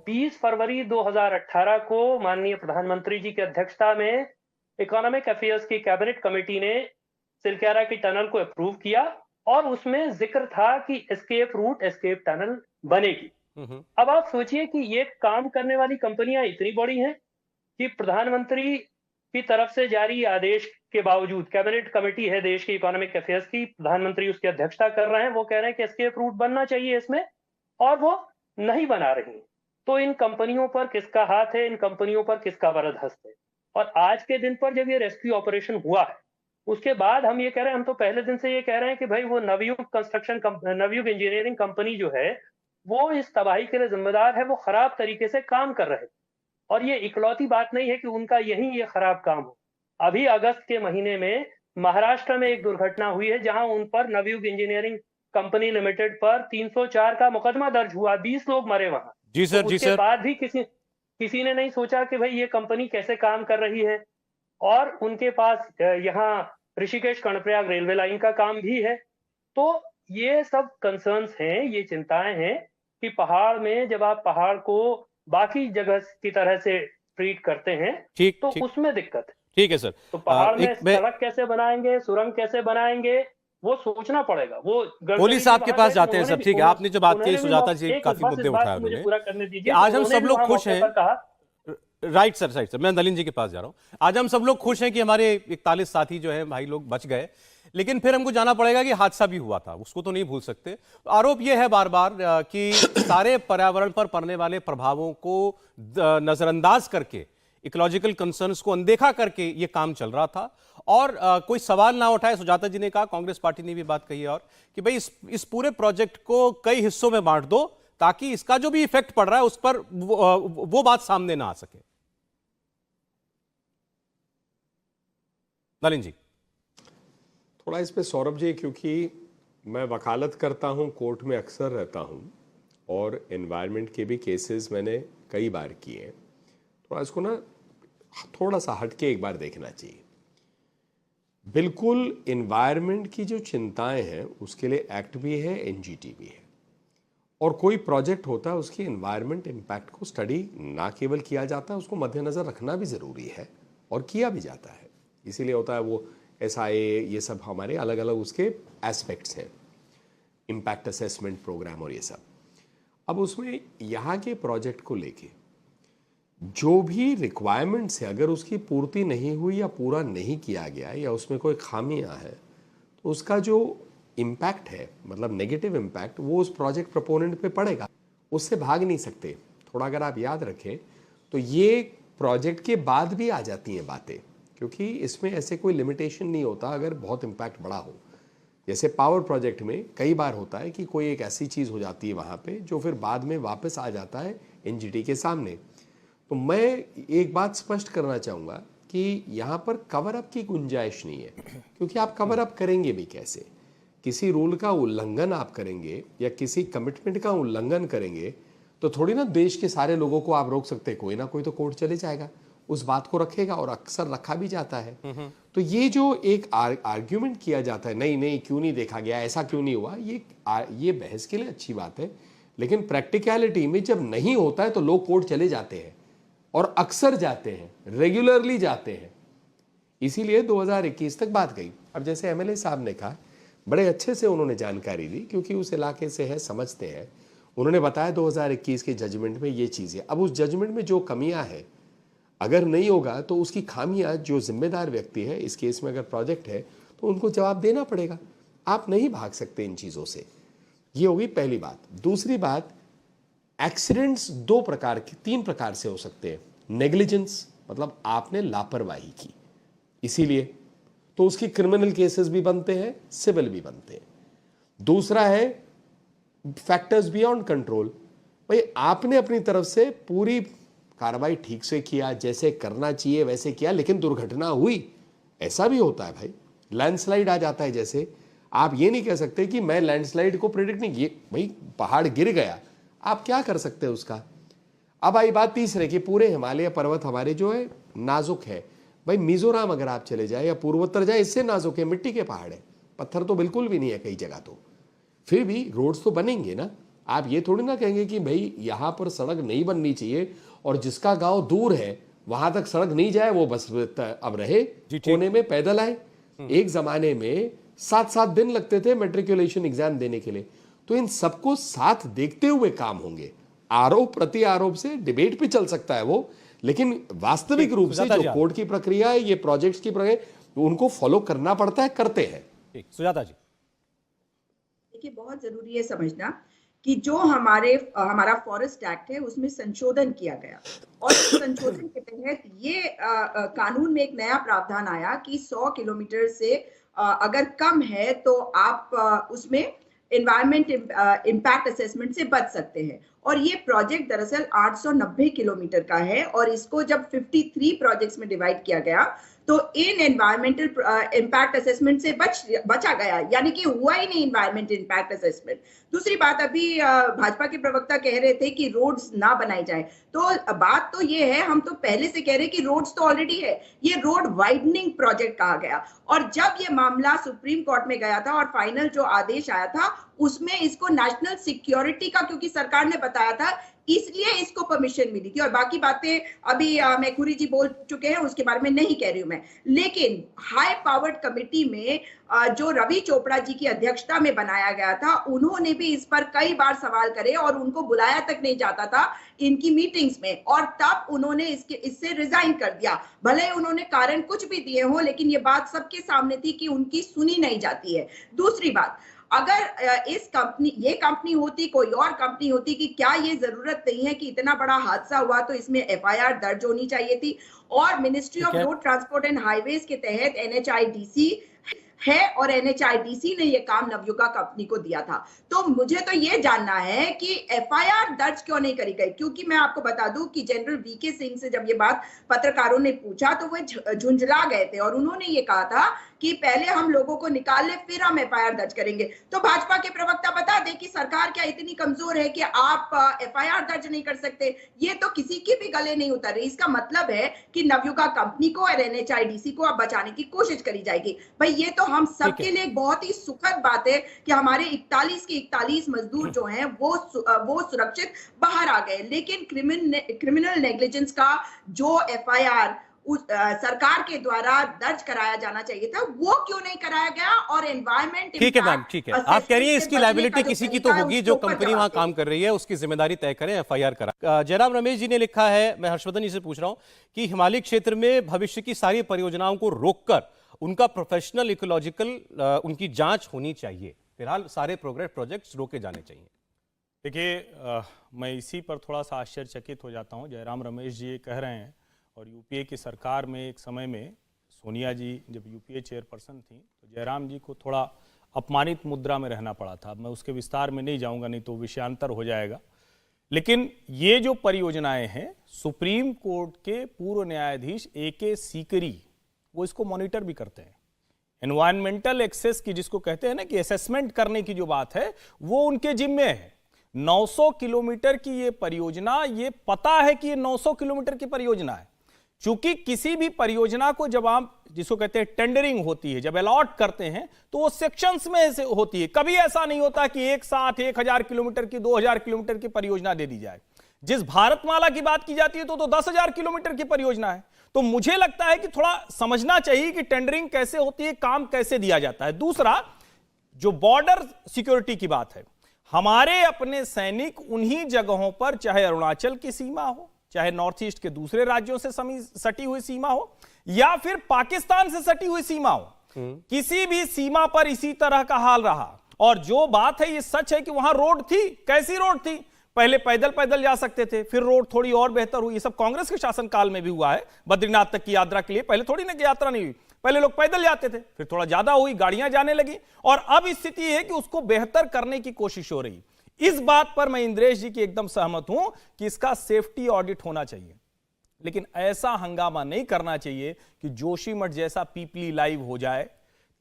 20 फरवरी 2018 को माननीय प्रधानमंत्री जी की अध्यक्षता में इकोनॉमिक अफेयर्स की कैबिनेट कमेटी ने सिलक्यारा की टनल को अप्रूव किया, और उसमें जिक्र था कि एस्केप रूट, एस्केप टनल बनेगी। अब आप सोचिए कि ये काम करने वाली कंपनियां इतनी बड़ी हैं कि प्रधानमंत्री की तरफ से जारी आदेश के बावजूद कैबिनेट कमेटी है देश की इकोनॉमिक अफेयर्स की, प्रधानमंत्री उसकी अध्यक्षता कर रहे हैं, वो कह रहे हैं कि एसकेएफ रूट बनना चाहिए इसमें, और वो नहीं बना रही। तो इन कंपनियों पर किसका हाथ है, इन कंपनियों पर किसका वरदहस्त है? और आज के दिन पर जब ये रेस्क्यू ऑपरेशन हुआ है, उसके बाद हम ये कह रहे हैं, हम तो पहले दिन से ये कह रहे हैं कि भाई वो नवयुग इंजीनियरिंग कंपनी जो है वो इस तबाही के लिए जिम्मेदार है, वो खराब तरीके से काम कर रहे थे। और ये इकलौती बात नहीं है कि उनका यही ये खराब काम हो। अभी अगस्त के महीने में महाराष्ट्र में एक दुर्घटना हुई है जहां उन पर नवयुग इंजीनियरिंग कंपनी लिमिटेड पर 304 का मुकदमा दर्ज हुआ, 20 लोग मरे वहां। जी सर, तो जी उसके सर। बाद भी किसी ने नहीं सोचा कि भाई ये कंपनी कैसे काम कर रही है। और उनके पास यहाँ ऋषिकेश कर्णप्रयाग रेलवे लाइन का काम भी है। तो ये सब कंसर्न्स हैं, ये चिंताएं हैं कि पहाड़ में जब आप पहाड़ को बाकी जगह की तरह से ट्रीट करते हैं ठीक तो ठीक उसमें दिक्कत है। ठीक है सर। तो पहाड़ में एक मैं सड़क कैसे बनाएंगे, सुरंग कैसे बनाएंगे, वो सोचना पड़ेगा। वो कोहली साहब के पास जाते हैं सर। ठीक है, आपने जो बात कही सुजाता जी, काफी मुद्दे उठाए मुझे उन्होंने पूरा करने कि दीजिए। आज हम सब लोग खुश हैं। कहा राइट सर, राइट सर, मैं नलिन जी के पास जा रहा हूं। आज हम सब लोग खुश हैं कि हमारे 41 साथी जो है भाई लोग बच गए, लेकिन फिर हमको जाना पड़ेगा कि हादसा भी हुआ था, उसको तो नहीं भूल सकते। आरोप यह है बार बार कि सारे पर्यावरण पर पड़ने वाले प्रभावों को नजरअंदाज करके, इकोलॉजिकल कंसर्न्स को अनदेखा करके ये काम चल रहा था और कोई सवाल ना उठाए। सुजाता जी ने कहा, कांग्रेस पार्टी ने भी बात कही और कि भाई इस पूरे प्रोजेक्ट को कई हिस्सों में बांट दो ताकि इसका जो भी इफेक्ट पड़ रहा है उस पर वो बात सामने ना आ सके। नलिन जी थोड़ा इस पे सौरभ जी, क्योंकि मैं वकालत करता हूं, कोर्ट में अक्सर रहता हूं और एनवायरनमेंट के भी केसेस मैंने कई बार किए हैं, थोड़ा इसको ना थोड़ा सा हटके एक बार देखना चाहिए। बिल्कुल एनवायरनमेंट की जो चिंताएं हैं उसके लिए एक्ट भी है, एनजीटी भी है, और कोई प्रोजेक्ट होता है उसकी एनवायरनमेंट इम्पैक्ट को स्टडी ना केवल किया जाता है, उसको मद्देनज़र रखना भी ज़रूरी है और किया भी जाता है। इसीलिए होता है वो SIA, ये सब हमारे अलग अलग उसके एस्पेक्ट्स हैं, इम्पैक्ट असेसमेंट प्रोग्राम और ये सब। अब उसमें यहाँ के प्रोजेक्ट को लेके जो भी रिक्वायरमेंट्स है, अगर उसकी पूर्ति नहीं हुई या पूरा नहीं किया गया या उसमें कोई खामियां है, तो उसका जो इम्पैक्ट है, मतलब नेगेटिव इम्पैक्ट, वो उस प्रोजेक्ट प्रोपोनेंट पे पड़ेगा, उससे भाग नहीं सकते। थोड़ा अगर आप याद रखें तो ये प्रोजेक्ट के बाद भी आ जाती हैं बातें, क्योंकि इसमें ऐसे कोई लिमिटेशन नहीं होता अगर बहुत इम्पैक्ट बड़ा हो। जैसे पावर प्रोजेक्ट में कई बार होता है कि कोई एक ऐसी चीज़ हो जाती है वहाँ पे जो फिर बाद में वापस आ जाता है एनजीटी के सामने। तो मैं एक बात स्पष्ट करना चाहूँगा कि यहाँ पर कवर अप की गुंजाइश नहीं है, क्योंकि आप कवर अप करेंगे भी कैसे? किसी रूल का उल्लंघन आप करेंगे या किसी कमिटमेंट का उल्लंघन करेंगे तो थोड़ी ना देश के सारे लोगों को आप रोक सकते हैं। कोई ना कोई तो कोर्ट चले जाएगा, उस बात को रखेगा, और अक्सर रखा भी जाता है। तो ये जो एक आर्ग्यूमेंट किया जाता है, नहीं नहीं क्यों नहीं देखा गया, ऐसा क्यों नहीं हुआ, ये बहस के लिए अच्छी बात है, लेकिन प्रैक्टिकलिटी में जब नहीं होता है तो लोग कोर्ट चले जाते हैं, और अक्सर जाते हैं, रेगुलरली जाते हैं। इसीलिए 2021 तक बात गई। अब जैसे MLA साहब ने कहा, बड़े अच्छे से उन्होंने जानकारी दी, क्योंकि उस इलाके से है, समझते हैं। उन्होंने बताया 2021 के जजमेंट में ये चीज़ें, अब उस जजमेंट में जो कमियां हैं, अगर नहीं होगा तो उसकी खामियां जो जिम्मेदार व्यक्ति है, इस केस में अगर प्रोजेक्ट है, तो उनको जवाब देना पड़ेगा। आप नहीं भाग सकते इन चीज़ों से। ये होगी पहली बात। दूसरी बात, एक्सीडेंट्स 3 प्रकार से हो सकते हैं। नेग्लिजेंस, मतलब आपने लापरवाही की, इसीलिए तो उसकी क्रिमिनल केसेस भी बनते हैं, सिविल भी बनते हैं। दूसरा है फैक्टर्स बियॉन्ड कंट्रोल, भाई आपने अपनी तरफ से पूरी कार्रवाई ठीक से किया, जैसे करना चाहिए वैसे किया, लेकिन दुर्घटना हुई। ऐसा भी होता है भाई, लैंडस्लाइड आ जाता है। जैसे आप ये नहीं कह सकते कि मैं लैंडस्लाइड को प्रेडिक्ट नहीं किया, भाई पहाड़ गिर गया, आप क्या कर सकते हैं उसका। अब आई बात तीसरे की, पूरे हिमालय पर्वत हमारे जो है नाजुक है। भाई मिजोरम अगर आप चले जाए या पूर्वोत्तर जाए, इससे नाजुक है, मिट्टी के पहाड़ है, पत्थर तो बिल्कुल भी नहीं है कई जगह। तो फिर भी रोड्स तो बनेंगे ना। आप ये थोड़ी ना कहेंगे कि भाई यहाँ पर सड़क नहीं बननी चाहिए और जिसका गांव दूर है वहां तक सड़क नहीं जाए, वो बस अब रहे कोने में पैदल आए। एक जमाने में 7-7 दिन लगते थे मैट्रिकुलेशन एग्जाम देने के लिए। तो इन सबको साथ देखते हुए काम होंगे। आरोप प्रति आरोप से डिबेट पे चल सकता है वो, लेकिन वास्तविक रूप से जो कोर्ट की प्रक्रिया है, ये प्रोजेक्ट्स की प्रक्रिया, तो उनको फॉलो करना पड़ता है, करते हैं। ठीक, सुजाता जी। देखिए, बहुत जरूरी है समझना कि जो हमारा फॉरेस्ट एक्ट है उसमें संशोधन किया गया, और इस संशोधन के तहत ये कानून में एक नया प्रावधान आया कि 100 किलोमीटर से अगर कम है तो आप उसमें एनवायरमेंट इम्पैक्ट असेसमेंट से बच सकते हैं। और ये प्रोजेक्ट दरअसल 890 किलोमीटर का है, और इसको जब 53 प्रोजेक्ट्स में डिवाइड किया गया तो इन एनवायरमेंटल इम्पैक्ट असेसमेंट से बचा गया, यानी कि हुआ ही नहीं एनवायरमेंट इम्पैक्ट असेसमेंट। दूसरी बात, अभी भाजपा के प्रवक्ता कह रहे थे कि रोड्स ना बनाई जाए, तो बात तो ये है, हम तो पहले से कह रहे हैं कि रोड्स तो ऑलरेडी है, ये रोड वाइडनिंग प्रोजेक्ट कहा गया। और जब ये मामला सुप्रीम कोर्ट में गया था और फाइनल जो आदेश आया था उसमें इसको नेशनल सिक्योरिटी का, क्योंकि सरकार ने बताया था, इसलिए इसको परमिशन मिली थी। और बाकी बातें अभी मैखुरी जी बोल चुके हैं, उसके बारे में नहीं कह रही हूं मैं। लेकिन हाई पावर्ड कमेटी में जो रवि चोपड़ा जी की अध्यक्षता में बनाया गया था, उन्होंने भी इस पर कई बार सवाल करे और उनको बुलाया तक नहीं जाता था इनकी मीटिंग्स में, और तब उन्होंने इससे रिजाइन कर दिया। भले ही उन्होंने कारण कुछ भी दिए हो, लेकिन ये बात सबके सामने थी कि उनकी सुनी नहीं जाती है। दूसरी बात, अगर ये कंपनी होती, कोई और कंपनी होती, कि क्या ये जरूरत नहीं है कि इतना बड़ा हादसा हुआ तो इसमें एफआईआर दर्ज होनी चाहिए थी। और ministry of road transport and highways के तहत एनएचआईडीसी है, और एनएचआईडीसी ने ये काम नवयुगा कंपनी को दिया था। तो मुझे तो ये जानना है कि एफआईआर दर्ज क्यों नहीं करी गई, क्योंकि मैं आपको बता दूं कि जनरल वीके सिंह से जब ये बात पत्रकारों ने पूछा तो वो झुंझला गए थे, और उन्होंने ये कहा था कि पहले हम लोगों को निकाल ले, फिर हम एफआईआर दर्ज करेंगे। तो भाजपा के प्रवक्ता बता दे कि सरकार क्या इतनी कमजोर है कि आप एफआईआर दर्ज नहीं कर सकते? ये तो किसी के भी गले नहीं उतर रही। इसका मतलब है कि नवयुगा कंपनी को और एनएचआईडीसी को अब बचाने की कोशिश करी जाएगी। भाई, ये तो हम सबके लिए एक बहुत ही सुखद बात है कि हमारे 41 के 41 मजदूर जो हैं वो सुरक्षित बाहर आ गए, लेकिन क्रिमिनल नेग्लिजेंस का जो एफआईआर सरकार के द्वारा दर्ज कराया जाना चाहिए था, वो क्यों नहीं कराया गया? और एनवायरमेंट, ठीक है मैम, ठीक है, आप कह रही हैं इसकी लायबिलिटी किसी की तो होगी, जो कंपनी वहां काम कर रही है उसकी जिम्मेदारी तय करें, एफआईआर करा। जयराम रमेश जी ने लिखा है, मैं हर्षवर्धन जी से पूछ रहा हूं कि हिमालय क्षेत्र में भविष्य की सारी परियोजनाओं को रोककर उनका प्रोफेशनल इकोलॉजिकल उनकी जांच होनी चाहिए। फिलहाल सारे प्रोजेक्ट्स रोके जाने चाहिए। देखिए, मैं इसी पर थोड़ा सा आश्चर्यचकित हो जाता हूं। जयराम रमेश जी ये कह रहे हैं, और यूपीए की सरकार में एक समय में सोनिया जी जब यूपीए चेयरपर्सन थी तो जयराम जी को थोड़ा अपमानित मुद्रा में रहना पड़ा था। मैं उसके विस्तार में नहीं जाऊंगा, नहीं तो विषयांतर हो जाएगा। लेकिन ये जो परियोजनाएं हैं, सुप्रीम कोर्ट के पूर्व न्यायाधीश AK सीकरी वो इसको मॉनिटर भी करते हैं। एनवायरमेंटल एक्सेस की, जिसको कहते हैं ना कि असेसमेंट करने की जो बात है, वो उनके जिम्मे है। 900 किलोमीटर की ये परियोजना, ये पता है कि ये 900 किलोमीटर की परियोजना है। चूंकि किसी भी परियोजना को जब आप, जिसको कहते हैं टेंडरिंग होती है, जब अलॉट करते हैं तो वो सेक्शंस में से होती है। कभी ऐसा नहीं होता कि एक साथ 1000 किलोमीटर की, 2000 किलोमीटर की परियोजना दे दी जाए। जिस भारतमाला की बात की जाती है तो 10,000 किलोमीटर की परियोजना है। तो मुझे लगता है कि थोड़ा समझना चाहिए कि टेंडरिंग कैसे होती है, काम कैसे दिया जाता है। दूसरा, जो बॉर्डर सिक्योरिटी की बात है, हमारे अपने सैनिक उन्हीं जगहों पर, चाहे अरुणाचल की सीमा हो, चाहे नॉर्थ ईस्ट के दूसरे राज्यों से सटी हुई सीमा हो, या फिर पाकिस्तान से सटी हुई सीमा हो, किसी भी सीमा पर इसी तरह का हाल रहा। और जो बात है, ये सच है कि वहां रोड थी। कैसी रोड थी? पहले पैदल जा सकते थे, फिर रोड थोड़ी और बेहतर हुई। ये सब कांग्रेस के शासनकाल में भी हुआ है। बद्रीनाथ तक की यात्रा के लिए पहले थोड़ी ना यात्रा नहीं हुई, पहले लोग पैदल जाते थे, फिर थोड़ा ज्यादा हुई, गाड़ियां जाने लगी, और अब स्थिति है कि उसको बेहतर करने की कोशिश हो रही। इस बात पर मैं इंद्रेश जी की एकदम सहमत हूं कि इसका सेफ्टी ऑडिट होना चाहिए, लेकिन ऐसा हंगामा नहीं करना चाहिए कि जोशीमठ जैसा पीपली लाइव हो जाए,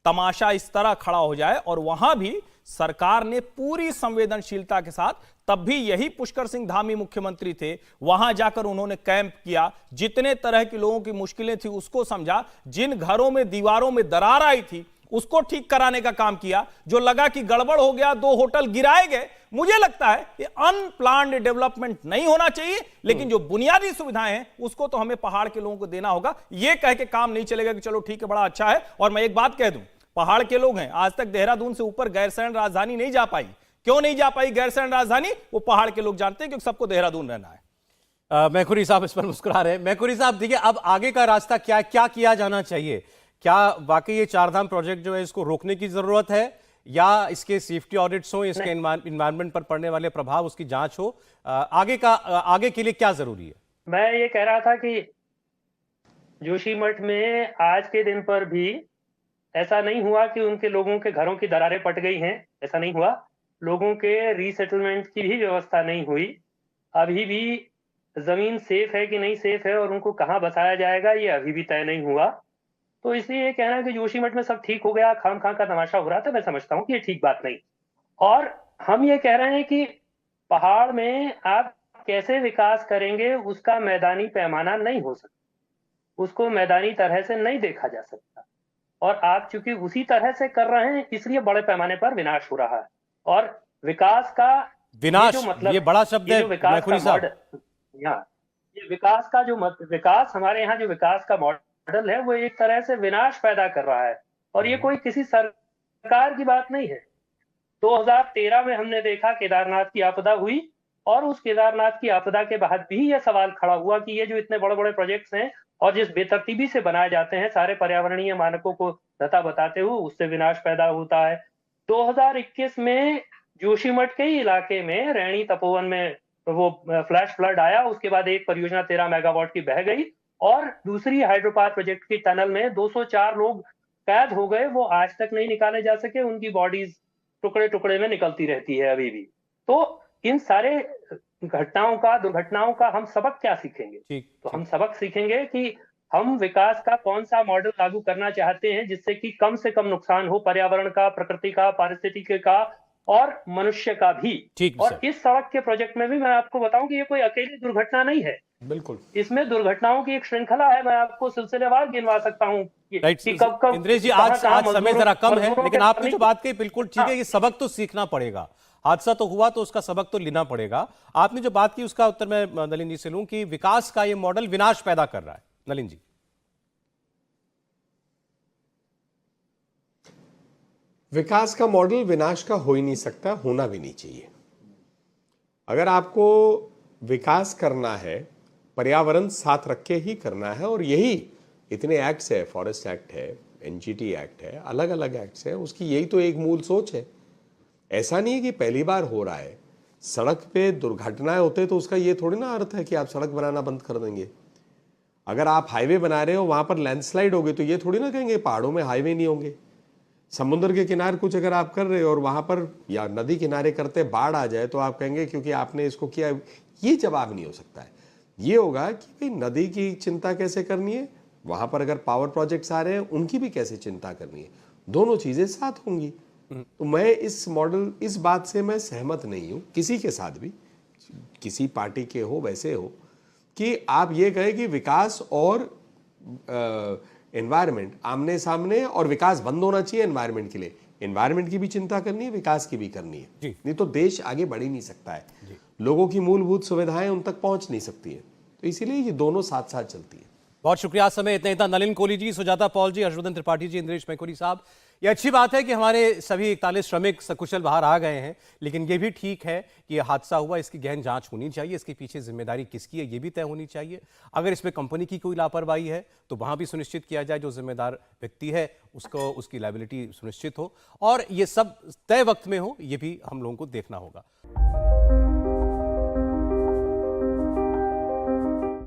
तमाशा इस तरह खड़ा हो जाए। और वहां भी सरकार ने पूरी संवेदनशीलता के साथ, तब भी यही पुष्कर सिंह धामी मुख्यमंत्री थे, वहां जाकर उन्होंने कैंप किया, जितने तरह के लोगों की मुश्किलें थी उसको समझा, जिन घरों में दीवारों में दरार आई थी उसको ठीक कराने का काम किया। जो लगा कि गड़बड़ हो गया, 2 होटल गिराए गए, मुझे लगता है कि अनप्लान्ड डेवलपमेंट नहीं होना चाहिए, लेकिन जो बुनियादी सुविधाएं हैं उसको तो हमें पहाड़ के लोगों को देना होगा। यह कह के काम नहीं चलेगा कि चलो ठीक है, बड़ा अच्छा है। और मैं एक बात कह दूं, पहाड़ के लोग हैं, आज तक देहरादून से ऊपर गैरसैंण राजधानी नहीं जा पाई। क्यों नहीं जा पाई गैरसैंण राजधानी? वो पहाड़ के लोग जानते हैं, क्योंकि सबको देहरादून रहना है। मैखुरी साहब इस पर मुस्कुरा रहे हैं। मैखुरी साहब, देखिए अब आगे का रास्ता क्या किया जाना चाहिए? क्या वाकई ये चारधाम प्रोजेक्ट जो है इसको रोकने की जरूरत है, या इसके सेफ्टी ऑडिट्स हो, इसके इन्वायरमेंट पर पड़ने वाले प्रभाव उसकी जांच हो? आगे के लिए क्या जरूरी है? मैं ये कह रहा था कि जोशीमठ में आज के दिन पर भी ऐसा नहीं हुआ कि उनके लोगों के घरों की दरारें पट गई हैं, ऐसा नहीं हुआ। लोगों के रीसेटलमेंट की भी व्यवस्था नहीं हुई। अभी भी जमीन सेफ है कि नहीं सेफ है और उनको कहाँ बसाया जाएगा ये अभी भी तय नहीं हुआ। तो इसलिए ये कहना कि जोशीमठ में सब ठीक हो गया, खाम-खां का तमाशा हो रहा था, मैं समझता हूँ कि ये ठीक बात नहीं। और हम ये कह रहे हैं कि पहाड़ में आप कैसे विकास करेंगे उसका मैदानी पैमाना नहीं हो सकता, उसको मैदानी तरह से नहीं देखा जा सकता। और आप चूंकि उसी तरह से कर रहे हैं इसलिए बड़े पैमाने पर विनाश हो रहा है। और विकास का विनाश, ये जो मतलब ये बड़ा शब्द है मैखुनी साहब। ये विकास का जो विकास हमारे यहाँ जो विकास का मॉडल है वो एक तरह से विनाश पैदा कर रहा है। और ये कोई किसी सरकार की बात नहीं है। 2013 में हमने देखा केदारनाथ की आपदा हुई और उस केदारनाथ की आपदा के बाद भी यह सवाल खड़ा हुआ कि ये जो इतने बड़े बड़े प्रोजेक्ट्स हैं और जिस बेतरतीबी से बनाए जाते हैं, सारे पर्यावरणीय मानकों को धता बताते हुए, उससे विनाश पैदा होता है। 2021 में जोशीमठ के ही इलाके में रैणी तपोवन में वो फ्लैश फ्लड आया, उसके बाद एक परियोजना 13 मेगावाट की बह गई और दूसरी हाइड्रो पावर प्रोजेक्ट की टनल में 204 लोग कैद हो गए, वो आज तक नहीं निकाले जा सके, उनकी बॉडीज टुकड़े टुकड़े में निकलती रहती है अभी भी। तो इन सारे दुर्घटनाओं का हम सबक क्या सीखेंगे? तो हम सबक सीखेंगे कि हम विकास का कौन सा मॉडल लागू करना चाहते हैं जिससे कि कम से कम नुकसान हो पर्यावरण का, प्रकृति का, पारिस्थितिकी का और मनुष्य का भी। और इस सड़क के प्रोजेक्ट में भी मैं आपको बताऊं कि ये कोई अकेली दुर्घटना नहीं है, बिल्कुल इसमें इसमें दुर्घटनाओं की एक श्रृंखला है। मैं आपको सिलसिलेवार गिनवा सकता हूँ कि कब इंद्रेश जी, आज समय जरा कम है, लेकिन आपने जो बात कही बिल्कुल ठीक है। ये सबक तो सीखना पड़ेगा, हादसा तो हुआ तो उसका सबक तो लेना पड़ेगा। आपने जो बात की उसका उत्तर मैं नलिन जी से लूं कि विकास का ये मॉडल विनाश पैदा कर रहा है। नलिन जी, विकास का मॉडल विनाश का हो ही नहीं सकता, होना भी नहीं चाहिए। अगर आपको विकास करना है, पर्यावरण साथ रख के ही करना है, और यही इतने एक्ट्स है, फॉरेस्ट एक्ट है, एनजीटी एक्ट है, अलग अलग एक्ट्स है, उसकी यही तो एक मूल सोच है। ऐसा नहीं है कि पहली बार हो रहा है। सड़क पे दुर्घटनाएं होते तो उसका ये थोड़ी ना अर्थ है कि आप सड़क बनाना बंद कर देंगे। अगर आप हाईवे बना रहे हो, वहां पर लैंडस्लाइड होगी तो ये थोड़ी ना कहेंगे पहाड़ों में हाईवे नहीं होंगे। समुद्र के किनारे कुछ अगर आप कर रहे हो और वहां पर या नदी किनारे करते बाढ़ आ जाए तो आप कहेंगे क्योंकि आपने इसको किया। ये जवाब नहीं हो सकता है। ये होगा कि भाई नदी की चिंता कैसे करनी है, वहां पर अगर पावर प्रोजेक्ट्स आ रहे हैं उनकी भी कैसे चिंता करनी है, दोनों चीजें साथ होंगी। तो मैं इस मॉडल, इस बात से मैं सहमत नहीं हूं किसी के साथ भी, किसी पार्टी के हो वैसे हो, कि आप ये कहें कि विकास और एनवायरनमेंट आमने सामने और विकास बंद होना चाहिए एनवायरनमेंट के लिए। एनवायरनमेंट की भी चिंता करनी है, विकास की भी करनी है, नहीं तो देश आगे बढ़ ही नहीं सकता है। लोगों की मूलभूत सुविधाएं उन तक पहुंच नहीं सकती है। तो इसीलिए ये दोनों साथ साथ चलती है। बहुत शुक्रिया। समय इतना था। नलिन कोहली जी, सुजाता पॉल जी, हर्षवर्धन त्रिपाठी जी, इंद्रेश मैखुनी साहब। ये अच्छी बात है कि हमारे सभी 41 श्रमिक सकुशल बाहर आ गए हैं, लेकिन ये भी ठीक है कि ये हादसा हुआ, इसकी गहन जांच होनी चाहिए, इसके पीछे जिम्मेदारी किसकी है ये भी तय होनी चाहिए। अगर इसमें कंपनी की कोई लापरवाही है तो वहां भी सुनिश्चित किया जाए, जो जिम्मेदार व्यक्ति है उसको उसकी लायबिलिटी सुनिश्चित हो, और ये सब तय वक्त में हो, ये भी हम लोगों को देखना होगा।